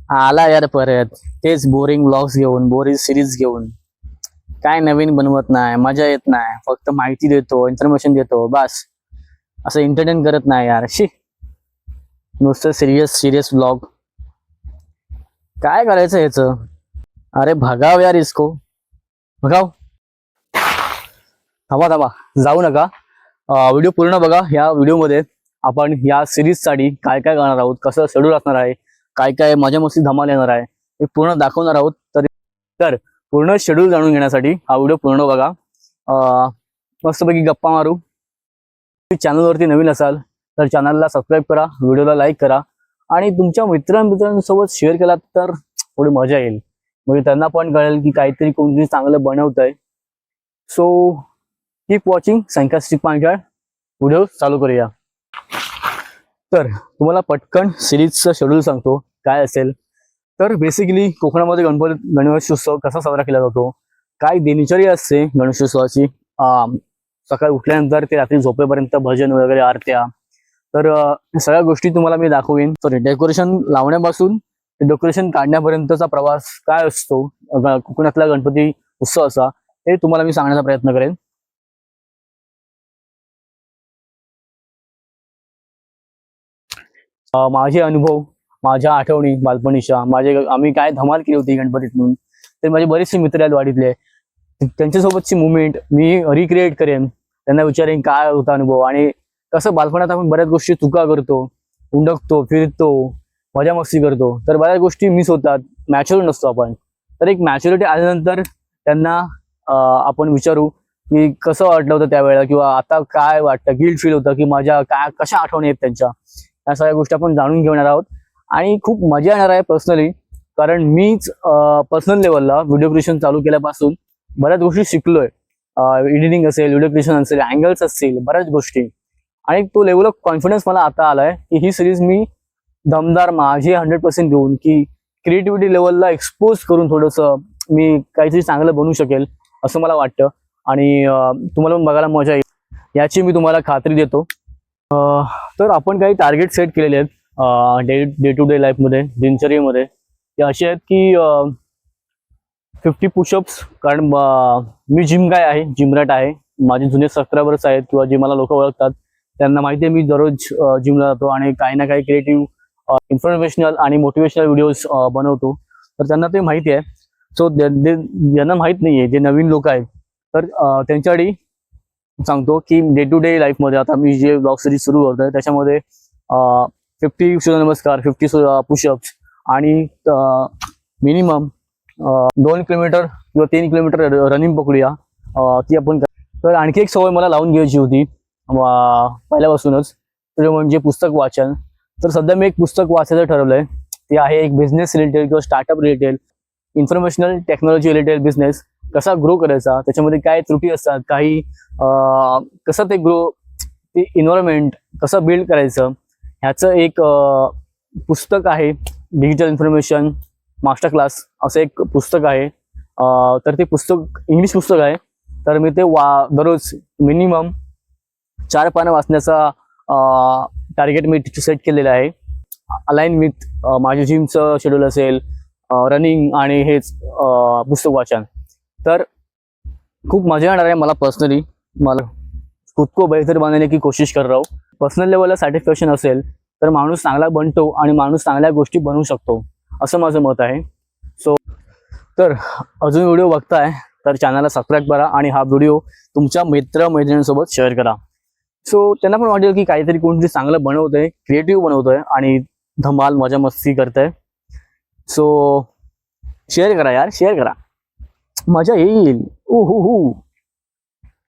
आला यार परत तेच बोरिंग ब्लॉग्स घेऊन बोरिंग सिरीज घेऊन. काय नवीन बनवत नाही, मजा येत नाही, फक्त माहिती देतो, इन्फॉर्मेशन देतो बस. असं एंटरटेन करत नाही यार. शी, नुसतं सिरियस सिरियस ब्लॉग काय करायचं ह्याचं. अरे भगाव यार इसको, भगाव. थांबा थांबा, जाऊ नका. व्हिडिओ पूर्ण बघा. या व्हिडिओमध्ये आपण या सिरीजसाठी काय काय करणार आहोत, कसं शेड्यूल असणार आहे, काय काय मजा मस्ती धमाल येणार आहे हे पूर्ण दाखवणार आहोत. तर पूर्ण शेड्यूल जाणून घेण्यासाठी हा व्हिडिओ पूर्ण बघा. मस्तपैकी गप्पा मारू. चॅनलवरती नवीन असाल तर चॅनलला सबस्क्राईब करा, व्हिडिओला लाईक करा आणि तुमच्या मित्रांसोबत शेअर केला तर थोडी मजा येईल. म्हणजे त्यांना पण कळेल की काहीतरी कोणतरी चांगलं बनवत आहे. So keep watching sarcastic Panchal. Video चालू करूया. तर तुम्हाला पटकन सिरीजचं शेड्यूल सांगतो काय असेल. तर बेसिकली कोकणामध्ये गणेशोत्सव कसा साजरा केला जातो, काय दिनचर्या असते गणेशोत्सवाची, सकाळी उठल्यानंतर ते रात्री झोपेपर्यंत भजन वगैरे आरत्या. तर सगळ्या गोष्टी तुम्हाला मी दाखवेन. सॉरी, डेकोरेशन लावण्यापासून डेकोरेशन काढण्यापर्यंतचा प्रवास काय असतो कोकणातला गणपती उत्सवाचा हे तुम्हाला मी सांगण्याचा प्रयत्न करेन. माझे अनुभव, माझ्या आठवणी बालपणीच्या, आम्ही काय धमाल केली होती गणपतीत म्हणून. तर माझे बरेचसे मित्र आहेत वाडीतले, त्यांच्यासोबतची मुवमेंट मी रिक्रिएट करेन. त्यांना विचारेन काय होता अनुभव आणि कसं बालपणात आपण बऱ्याच गोष्टी चुका करतो, उंडकतो, फिरतो, मजा मस्ती करतो. तर बऱ्याच गोष्टी मिस होतात, मॅच्युअर नसतो आपण. तर एक मॅच्युरिटी आल्यानंतर त्यांना आपण विचारू की कसं वाटलं होतं त्यावेळेला, किंवा आता काय वाटतं, गिल्ट फील होतं की माझ्या काय कशा आठवणी आहेत त्यांच्या. या सगळ्या गोष्टी आपण जाणून घेणार आहोत आणि खूप मजा येणार आहे पर्सनली. कारण मीच पर्सनल लेवलला व्हिडिओ क्रिएशन चालू केल्यापासून बऱ्याच गोष्टी शिकलोय. एडिटिंग असेल, व्हिडिओ क्रिएशन असेल, अँगल्स असतील, बऱ्याच गोष्टी. आणि तो लेवल ऑफ कॉन्फिडन्स मला आता आलाय की ही सिरीज मी दमदार माझे 100% देऊन की क्रिएटिव्हिटी लेवलला एक्सपोज करून थोडंसं मी काहीतरी चांगलं बनवू शकेल असं मला वाटतं. आणि तुम्हाला पण बघायला मजा येईल याची मी तुम्हाला खात्री देतो. तर आपण काही टार्गेट सेट केलेले आहेत डे टू डे लाईफमध्ये, दिनचर्येमध्ये. ते असे आहेत की 50 पुशअप्स. कारण मी जिम गाय आहे, जिमरॅट आहे. माझे जुने सबस्क्रायबर्स आहेत किंवा जे मला लोक ओळखतात त्यांना माहिती आहे मी दररोज जिमला जातो आणि काही ना काही क्रिएटिव्ह इन्फॉर्मेशनल आणि मोटिवेशनल व्हिडिओज बनवतो. तर त्यांना ते माहिती आहे. सो ज्यांना माहीत नाही आहे, जे नवीन लोक आहेत, तर त्यांच्यासाठी सांगतो की डे टू डे लाईफमध्ये आता मी जे ब्लॉग सिरीज सुरू करतोय त्याच्यामध्ये 50 सूर्यनमस्कार, 50 पुशअप्स आणि मिनिमम 2 किलोमीटर किंवा 3 किलोमीटर रनिंग पकडूया, ती आपण. तर आणखी एक सवय मला लावून घ्यायची होती पहिल्यापासूनच, ते म्हणजे पुस्तक वाचन. तर सध्या मी एक पुस्तक वाचायचं ठरवलंय. ते आहे एक बिझनेस रिलेटेड किंवा startup related, informational technology related business कसा ग्रो करायचा, त्याच्यामध्ये काय त्रुटी असतात, काही कसं ते इन्व्हायरमेंट कसं बिल्ड करायचं ह्याचं एक पुस्तक आहे. डिजिटल इन्फॉर्मेशन मास्टर क्लास असं एक पुस्तक आहे. तर ते पुस्तक इंग्लिश पुस्तक आहे. तर मी ते दररोज मिनिमम 4 पानं वाचण्याचा टार्गेट मी सेट केलेला आहे. अलाइन विथ माझ्या जिमचं शेड्यूल असेल, रनिंग आणि हेच पुस्तक वाचन. तर खूप मजा येणार आहे मला पर्सनली. मला खुद को बेहतर बनाने की कोशिश कर रहा हूँ. पर्सनल लेवलला सॅटिस्फॅक्शन असेल तर माणूस चांगला बनतो आणि माणूस चांगल्या गोष्टी बनवू शकतो असं माझं मत आहे. सो तर अजून व्हिडिओ बघताय तर चॅनलला सबस्क्राईब करा आणि हा व्हिडिओ तुमच्या मित्र-मैत्रिणींसोबत शेअर करा. सो त्यांना पण वाटेल की काहीतरी कोणतरी चांगलं बनवतंय, क्रिएटिव्ह बनवतंय आणि धमाल मजा मस्ती करतंय. सो शेअर करा यार, शेअर करा, मजा येईल.